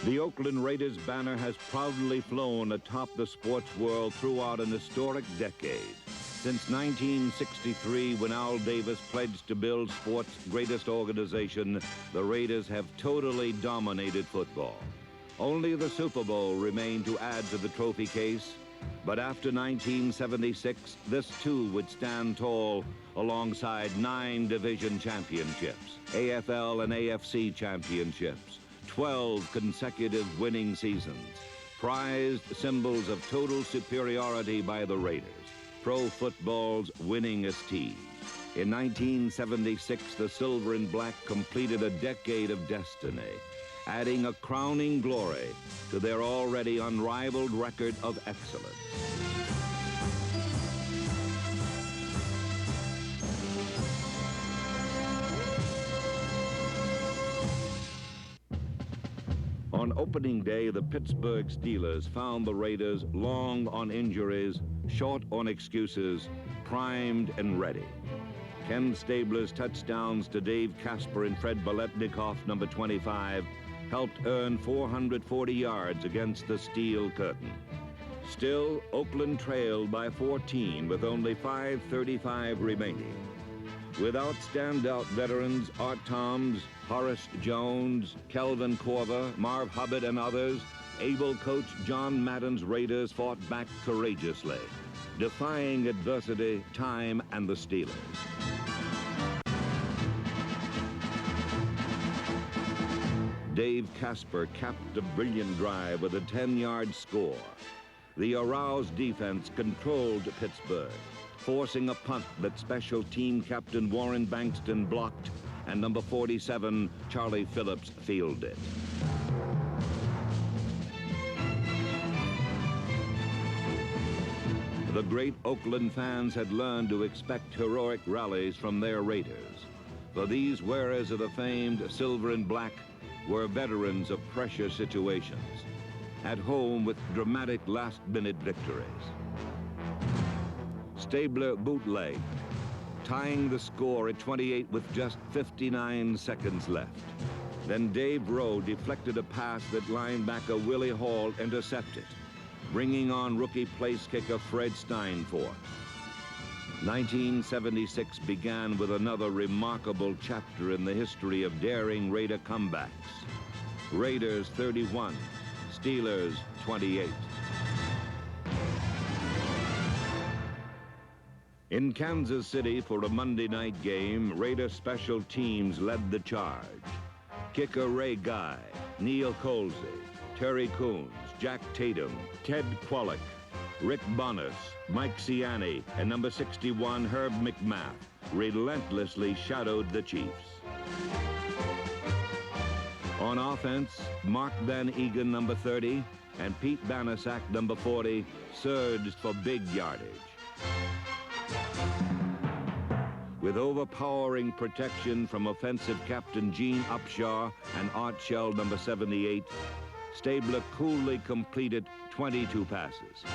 The Oakland Raiders banner has proudly flown atop the sports world throughout an historic decade. Since 1963, when Al Davis pledged to build sports' greatest organization, the Raiders have totally dominated football. Only the Super Bowl remained to add to the trophy case, but after 1976, this too would stand tall alongside 9 division championships, AFL and AFC championships, 12 consecutive winning seasons, prized symbols of total superiority by the Raiders, pro football's winningest team. In 1976, the Silver and Black completed a decade of destiny, adding a crowning glory to their already unrivaled record of excellence. On opening day, the Pittsburgh Steelers found the Raiders long on injuries, short on excuses, primed and ready. Ken Stabler's touchdowns to Dave Casper and Fred Biletnikoff, number 25, helped earn 440 yards against the Steel Curtain. Still, Oakland trailed by 14 with only 5:35 remaining. Without standout veterans Art Toms, Horace Jones, Kelvin Corver, Marv Hubbard, and others, able coach John Madden's Raiders fought back courageously, defying adversity, time, and the Steelers. Dave Casper capped a brilliant drive with a 10-yard score. The aroused defense controlled Pittsburgh, forcing a punt that special team captain Warren Bankston blocked and number 47, Charlie Phillips, fielded. The great Oakland fans had learned to expect heroic rallies from their Raiders, for these wearers of the famed Silver and Black were veterans of pressure situations, at home with dramatic last-minute victories. Stabler bootlegged, tying the score at 28 with just 59 seconds left. Then Dave Rowe deflected a pass that linebacker Willie Hall intercepted, bringing on rookie place kicker Fred Steinfort. 1976 began with another remarkable chapter in the history of daring Raider comebacks. Raiders 31, Steelers 28. In Kansas City for a Monday night game, Raider special teams led the charge. Kicker Ray Guy, Neil Colsey, Terry Coons, Jack Tatum, Ted Kwolek, Rick Bonas, Mike Ciani, and number 61, Herb McMath, relentlessly shadowed the Chiefs. On offense, Mark Van Egan, number 30, and Pete Banasak, number 40, surged for big yardage. With overpowering protection from offensive captain Gene Upshaw and Art Shell, number 78, Stabler coolly completed 22 passes.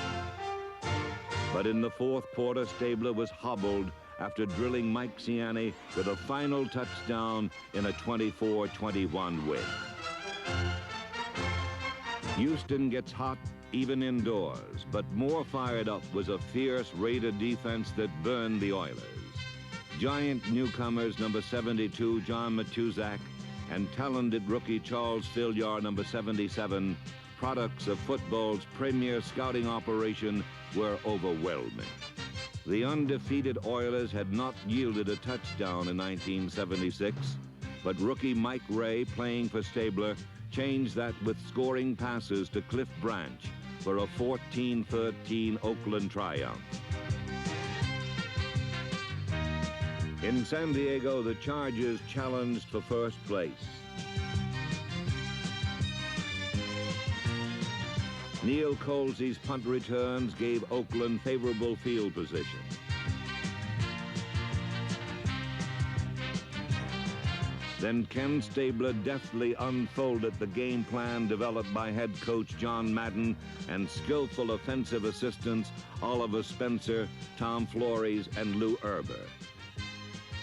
But in the fourth quarter, Stabler was hobbled after drilling Mike Ciani with a final touchdown in a 24-21 win. Houston gets hot even indoors, but more fired up was a fierce Raider defense that burned the Oilers. Giant newcomers number 72, John Matuzak, and talented rookie Charles Filliar, number 77, products of football's premier scouting operation, were overwhelming. The undefeated Oilers had not yielded a touchdown in 1976, but rookie Mike Ray, playing for Stabler, changed that with scoring passes to Cliff Branch for a 14-13 Oakland triumph. In San Diego, the Chargers challenged for first place. Neil Colsey's punt returns gave Oakland favorable field position. Then Ken Stabler deftly unfolded the game plan developed by head coach John Madden and skillful offensive assistants Oliver Spencer, Tom Flores, and Lou Erber.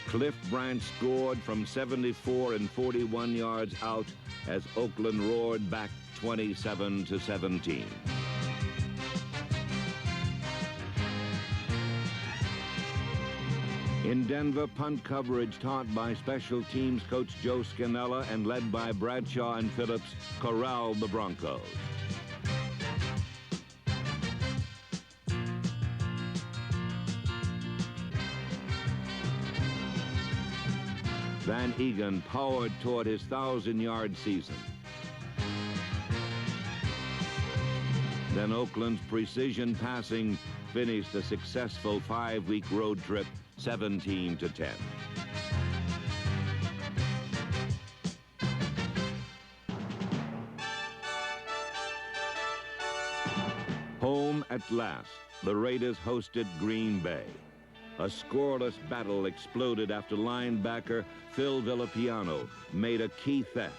Cliff Branch scored from 74 and 41 yards out as Oakland roared back 27-17. In Denver, punt coverage taught by special teams coach Joe Scannella and led by Bradshaw and Phillips corralled the Broncos. Van Egan powered toward his 1,000-yard season. Then Oakland's precision passing finished a successful 5-week road trip 17-10. Home at last, the Raiders hosted Green Bay. A scoreless battle exploded after linebacker Phil Villapiano made a key theft.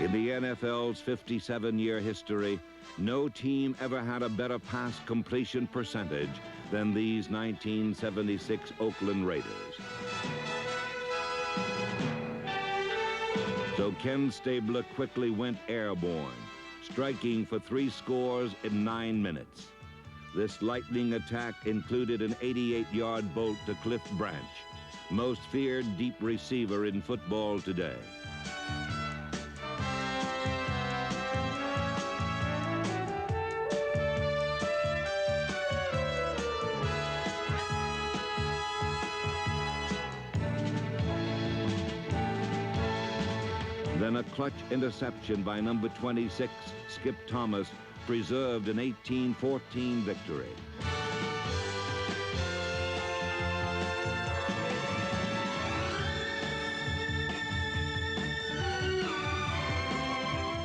In the NFL's 57-year history, no team ever had a better pass completion percentage than these 1976 Oakland Raiders. So Ken Stabler quickly went airborne, striking for 3 scores in 9 minutes. This lightning attack included an 88-yard bolt to Cliff Branch, most feared deep receiver in football today. Then a clutch interception by number 26, Skip Thomas, preserved an 18-14 victory.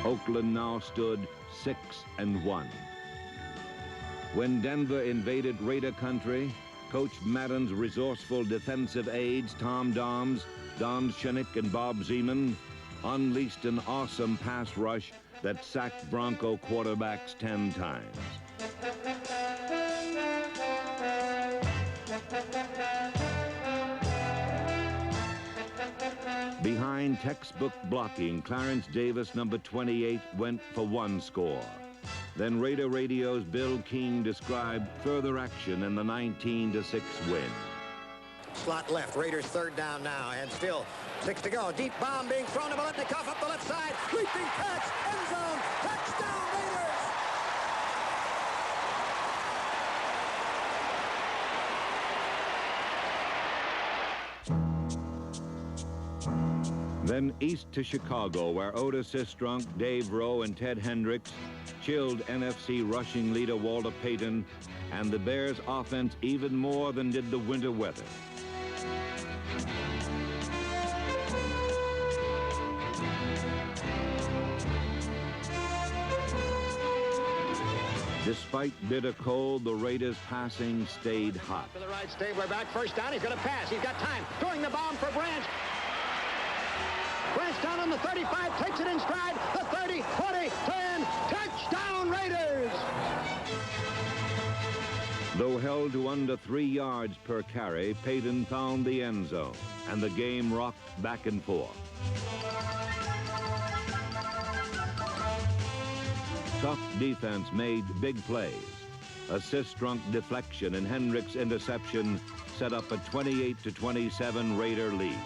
Oakland now stood 6-1. When Denver invaded Raider country, Coach Madden's resourceful defensive aides, Tom Doms, Don Shinnick, and Bob Zeman, unleashed an awesome pass rush that sacked Bronco quarterbacks 10 times. Behind textbook blocking, Clarence Davis, number 28, went for 1 score. Then Raider Radio's Bill King described further action in the 19-6 win. Slot left, Raiders 3rd down now, and still 6 to go. Deep bomb being thrown to Biletnikoff up the left side. Leaping catch, end zone, touchdown Raiders! Then east to Chicago, where Otis Sistrunk, Dave Rowe, and Ted Hendricks chilled NFC rushing leader Walter Payton and the Bears' offense even more than did the winter weather. Despite bitter cold, the Raiders' passing stayed hot. To the right, Stabler back, 1st down, he's going to pass, he's got time, throwing the bomb for Branch. Branch down on the 35, takes it in stride, the 30, 40, 10, touchdown Raiders! Though held to under 3 yards per carry, Payton found the end zone, and the game rocked back and forth. Tough defense made big plays. A Sistrunk deflection and Hendricks' interception set up a 28-27 Raider lead.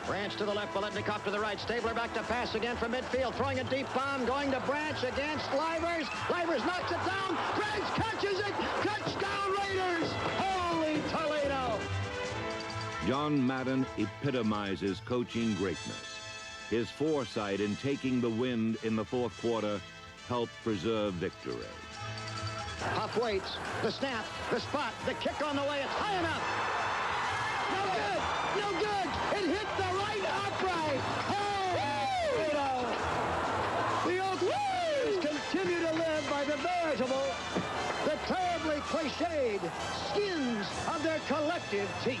Branch to the left, Biletnikoff to the right. Stabler back to pass again from midfield, throwing a deep bomb, going to Branch against Livers. Livers knocks it down. Branch catches it. Touchdown Raiders! Holy Toledo! John Madden epitomizes coaching greatness. His foresight in taking the wind in the 4th quarter helped preserve victory. Huff waits, the snap, the spot, the kick on the way, it's high enough. No good, no good. It hit the right upright. Oh, the Oaklanders continue to live by the veritable, the terribly cliched skins of their collective teeth.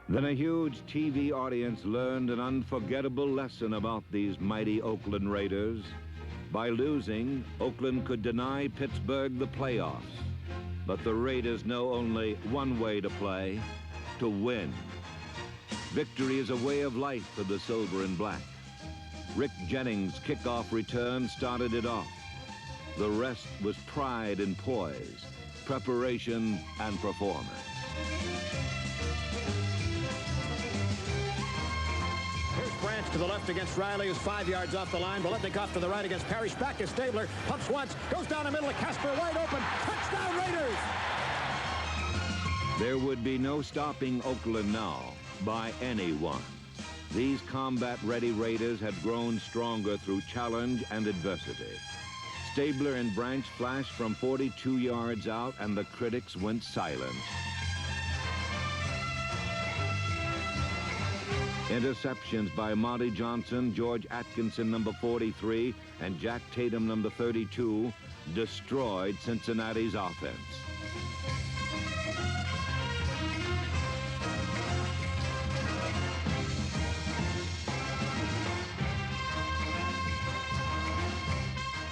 Then a huge TV audience learned an unforgettable lesson about these mighty Oakland Raiders. By losing, Oakland could deny Pittsburgh the playoffs. But the Raiders know only one way to play: to win. Victory is a way of life for the silver and black. Rick Jennings' kickoff return started it off. The rest was pride and poise, preparation and performance. Here's Branch to the left against Riley, who's 5 yards off the line. Biletnikoff to the right against Parrish. Back to Stabler. Pumps once. Goes down the middle of Casper. Wide open. Touchdown Raiders! There would be no stopping Oakland now by anyone. These combat-ready Raiders had grown stronger through challenge and adversity. Stabler and Branch flashed from 42 yards out, and the critics went silent. Interceptions by Monty Johnson, George Atkinson, number 43, and Jack Tatum, number 32, destroyed Cincinnati's offense.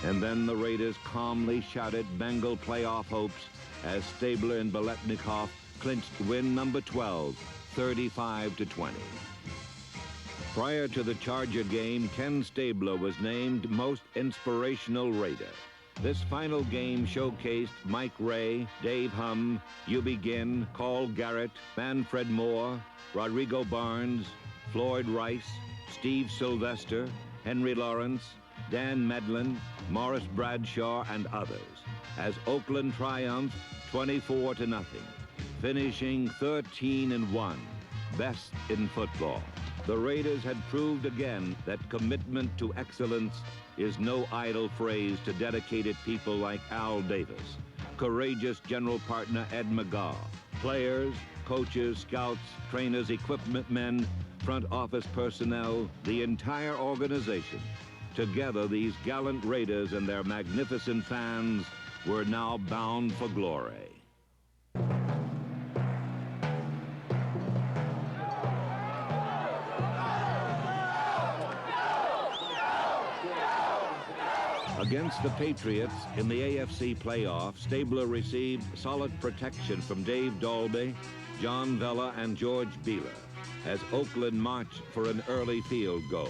And then the Raiders calmly shouted Bengal playoff hopes as Stabler and Biletnikoff clinched win number 12, 35-20. Prior to the Charger game, Ken Stabler was named Most Inspirational Raider. This final game showcased Mike Ray, Dave Hum, Hubie Ginn, Carl Garrett, Manfred Moore, Rodrigo Barnes, Floyd Rice, Steve Sylvester, Henry Lawrence, Dan Medlin, Morris Bradshaw, and others, as Oakland triumphed 24-0, finishing 13-1, best in football. The Raiders had proved again that commitment to excellence is no idle phrase to dedicated people like Al Davis, courageous general partner Ed McGaw, players, coaches, scouts, trainers, equipment men, front office personnel, the entire organization. Together, these gallant Raiders and their magnificent fans were now bound for glory. Against the Patriots in the AFC playoff, Stabler received solid protection from Dave Dalby, John Vella, and George Beeler as Oakland marched for an early field goal.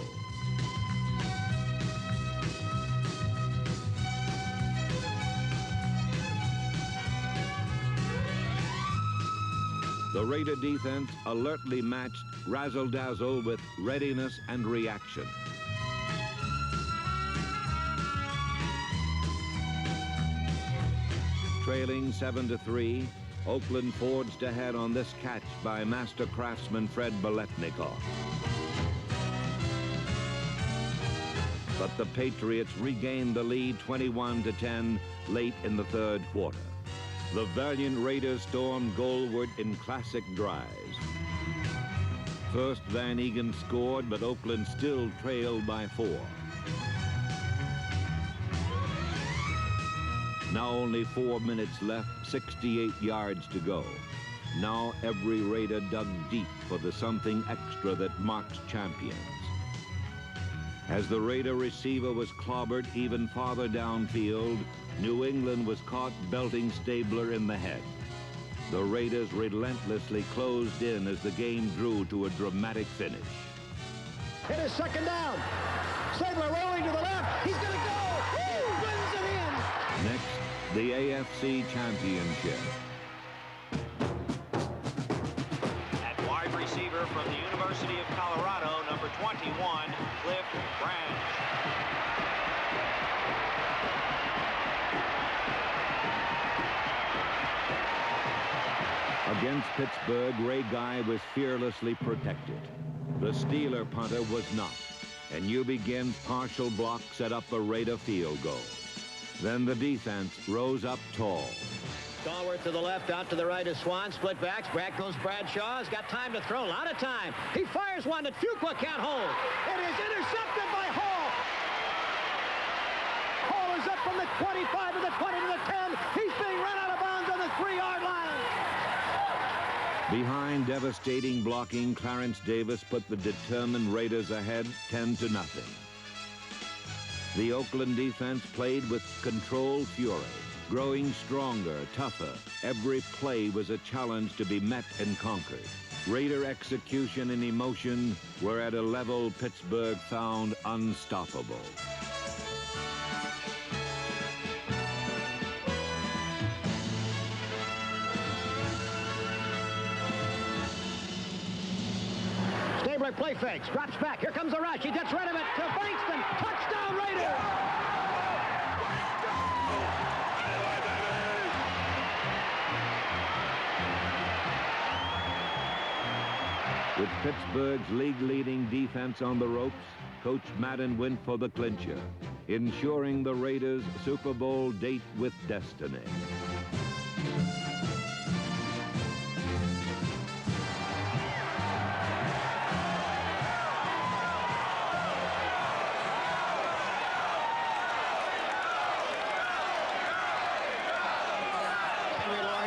The Raider defense alertly matched razzle-dazzle with readiness and reaction. Trailing 7-3, Oakland forged ahead on this catch by master craftsman Fred Biletnikoff. But the Patriots regained the lead 21-10 late in the third quarter. The valiant Raiders stormed goalward in classic drives. First, Van Egan scored, but Oakland still trailed by 4. Now only 4 minutes left, 68 yards to go. Now every Raider dug deep for the something extra that marks champions. As the Raider receiver was clobbered even farther downfield, New England was caught belting Stabler in the head. The Raiders relentlessly closed in as the game drew to a dramatic finish. It is second down. Stabler rolling to the left. He's going to go. Woo! Wins it in. Next, the AFC Championship. At wide receiver from the University of Colorado, number 21, Cliff Branch. Against Pittsburgh, Ray Guy was fearlessly protected. The Steeler punter was not, and Hubie Ginn's partial block set up a Raider field goal. Then the defense rose up tall. Stallworth to the left, out to the right is Swan. Split backs. Back goes Bradshaw. He's got time to throw. A lot of time. He fires one that Fuqua can't hold. It is intercepted by Hall. Hall is up from the 25 to the 20 to the 10. He's being run out of bounds on the 3-yard line. Behind devastating blocking, Clarence Davis put the determined Raiders ahead 10-0. The Oakland defense played with controlled fury, growing stronger, tougher. Every play was a challenge to be met and conquered. Raider execution and emotion were at a level Pittsburgh found unstoppable. Stabler play fakes, drops back. Here comes the rush. He gets rid of it to Bankston. Touchdown, Raiders! With Pittsburgh's league-leading defense on the ropes, Coach Madden went for the clincher, ensuring the Raiders' Super Bowl date with destiny.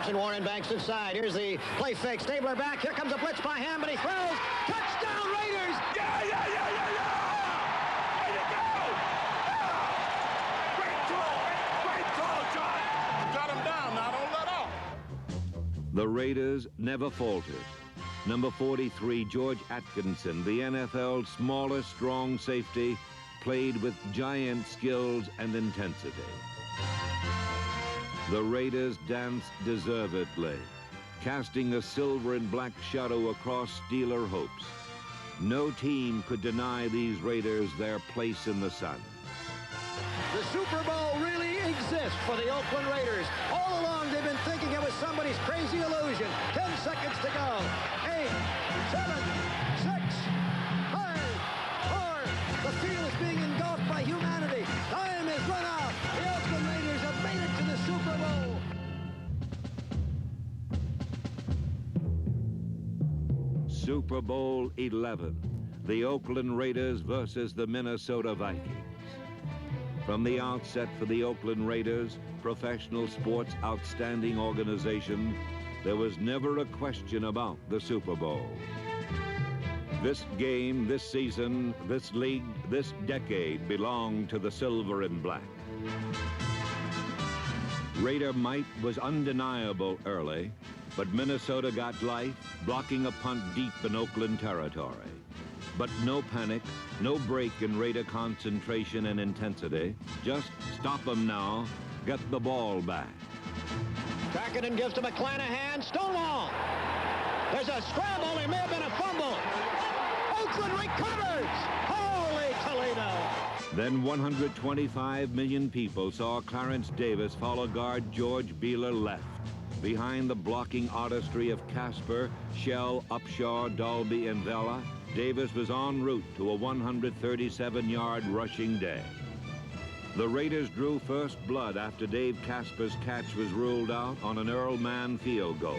And Warren Bankston's side. Here's the play fake. Stabler back. Here comes a blitz by him, but he throws. Touchdown, Raiders! Yeah! Way to go! Great call, John! Got him down, now don't let up. The Raiders never faltered. Number 43, George Atkinson, the NFL's smallest strong safety, played with giant skills and intensity. The Raiders danced deservedly, casting a silver and black shadow across Steeler hopes. No team could deny these Raiders their place in the sun. The Super Bowl really exists for the Oakland Raiders. All along, they've been thinking it was somebody's crazy illusion. 10 seconds to go. 8, 7, 6, 5, 4. The field is being engulfed by humanity. Time is run out. The Oakland Raiders have made it to the Super Bowl. Super Bowl 11, the Oakland Raiders versus the Minnesota Vikings. From the outset for the Oakland Raiders, professional sports' outstanding organization, there was never a question about the Super Bowl. This game, this season, this league, this decade belonged to the silver and black. Raider might was undeniable early, but Minnesota got life, blocking a punt deep in Oakland territory. But no panic, no break in Raider concentration and intensity. Just stop them now, get the ball back. Crackerton gives to McClanahan. Stonewall. There's a scramble. There may have been a fumble. Oakland recovers. Holy Toledo. Then 125 million people saw Clarence Davis follow guard George Beeler left. Behind the blocking artistry of Casper, Shell, Upshaw, Dalby, and Vela, Davis was en route to a 137-yard rushing day. The Raiders drew first blood after Dave Casper's catch was ruled out on an Earl Mann field goal.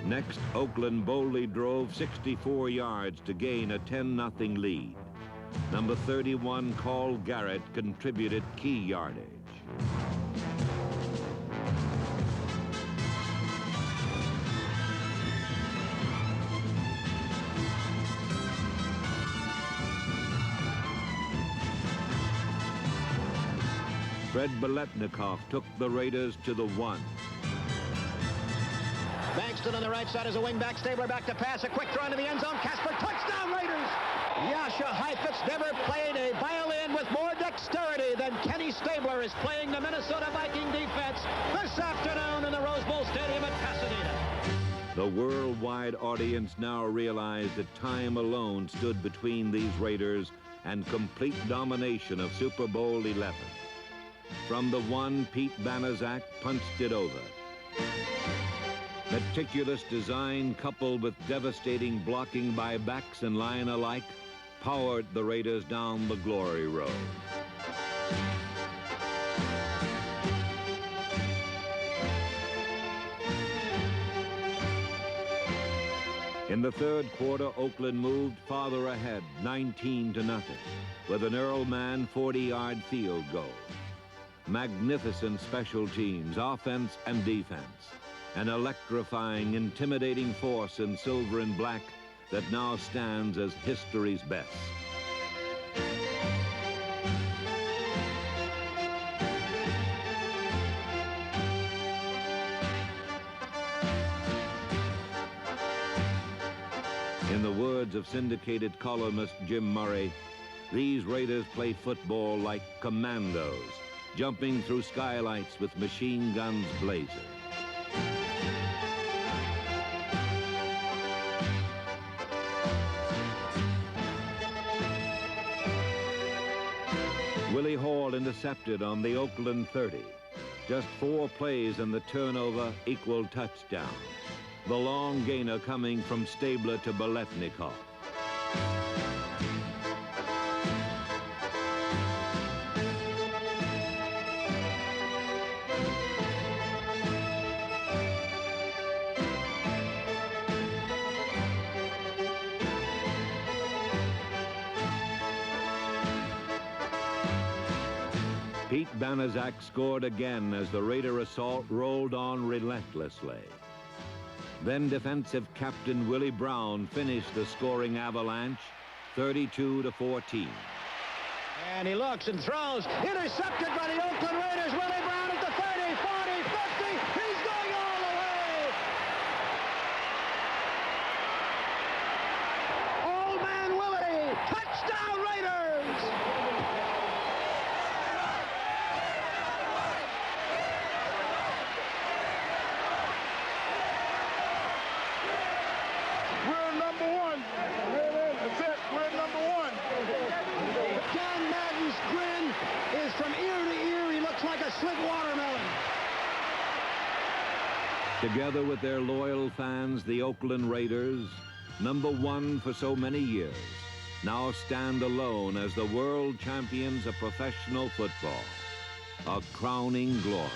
Next, Oakland boldly drove 64 yards to gain a 10-0 lead. Number 31, Carl Garrett, contributed key yardage. Fred Biletnikoff took the Raiders to the 1. Bankston on the right side as a wing back. Stabler back to pass. A quick throw into the end zone. Casper, touchdown Raiders! Yasha Heifetz never played a violin with more dexterity than Kenny Stabler is playing the Minnesota Viking defense this afternoon in the Rose Bowl Stadium at Pasadena. The worldwide audience now realized that time alone stood between these Raiders and complete domination of Super Bowl 11. From the 1, Pete Banaszak punched it over. Meticulous design coupled with devastating blocking by backs and line alike powered the Raiders down the glory road. In the third quarter, Oakland moved farther ahead, 19-0, with an Earl Mann 40-yard field goal. Magnificent special teams, offense and defense. An electrifying, intimidating force in silver and black that now stands as history's best. In the words of syndicated columnist Jim Murray, these Raiders play football like commandos, jumping through skylights with machine guns blazing. Willie Hall intercepted on the Oakland 30. Just 4 plays and the turnover equaled touchdown. The long gainer coming from Stabler to Biletnikoff. Pete Banaszak scored again as the Raider assault rolled on relentlessly. Then defensive captain Willie Brown finished the scoring avalanche, 32-14. And he looks and throws, intercepted by the Oakland Raiders. Willie Brown at the 30, 40, 50. He's going all the way. Old man Willie, touchdown Raiders. We're number one. That's it. We're number one. John Madden's grin is from ear to ear. He looks like a slick watermelon. Together with their loyal fans, the Oakland Raiders, number 1 for so many years, now stand alone as the world champions of professional football, a crowning glory.